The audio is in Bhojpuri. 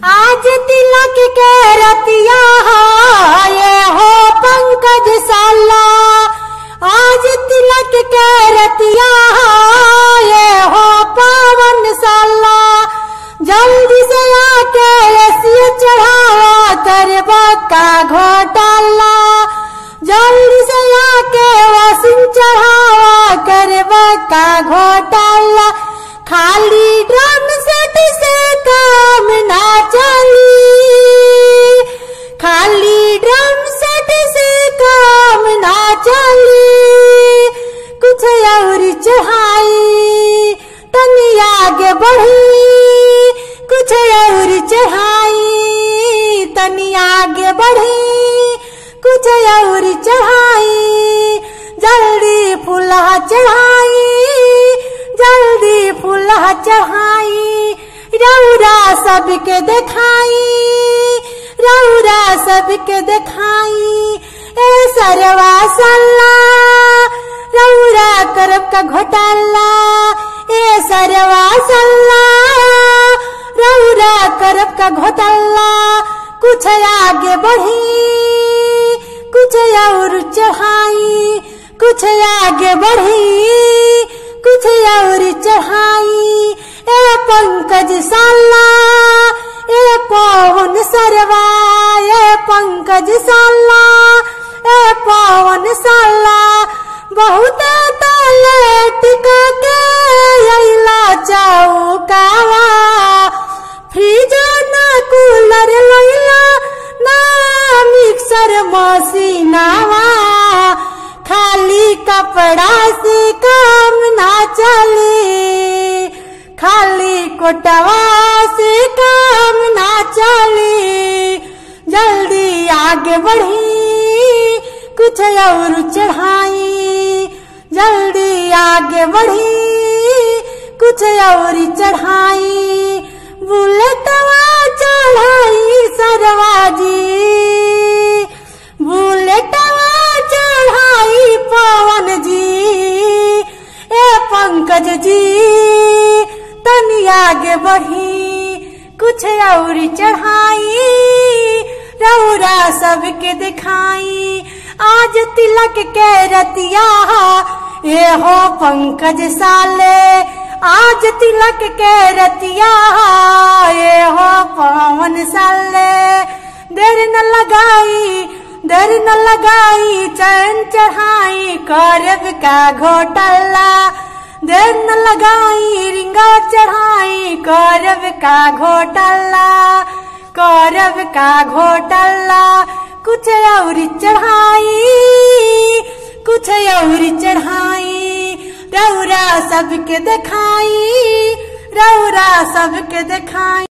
आज तिलक के रतिया ये हो पंकज साला। आज तिलक के रतिया ये हो पावन साला। जल्दी से आके रसिया चढ़ावा करवा का घोटाला। जल्दी से आके वसिन चढ़ावा करवा का घोटाला। खाली ड्रम सेट से काम ना चली। खाली ड्रम सेट से काम ना चली। कुछ और चढ़ाई तनी आगे बढ़ी। कुछ और चढ़ाई तनी आगे बढ़ी। कुछ और चढ़ाई जल्दी फुलहा चढ़ाई। जल्दी फुलहा चढ़ाई रौरा सबके दिखाई। रौरा सबके दिखाई ए सरवा सल्ला। रौरा करब का घोटाला ए सरवा सल्ला। रौरा करब का घोटाला। कुछ आगे बढ़ी कुछ और चढ़ाई। कुछ आगे बढ़ी कुछ और चढ़ाई ए पंकज साला। ए पवन सरवा ए पंकज साला। ए पवन साला बहुत ताले टिका के अइला चौकावा। फ्रिज ना कूलर लइला ना मिक्सर मशीनावा। खाली कपड़ा से काम ना चले। खाली कोटवा से काम ना चले। जल्दी आगे बढ़ी कुछ और चढ़ाई। जल्दी आगे बढ़ी कुछ और चढ़ाई। बुलेटवा चढ़ाई सरवा जी। बुलेटवा चढ़ाई पवन जी। ए पंकज जी तनी आगे बढ़ी कुछ और चढ़ाई। रौरा सबके दिखाई आज तिलक के रतिया ये हो पंकज साले। आज तिलक के रतिया ये हो पवन साले। देर न लगाई देर न लगाई चैन चढ़ाई करब का घोटाला। देर न लगाई रिंगा चढ़ाई करब का घोटाला। करब का घोटाला कुछ और चढ़ाई कुछ और चढ़ाई। रौरा सबके दिखाई रौरा सबके दिखाई।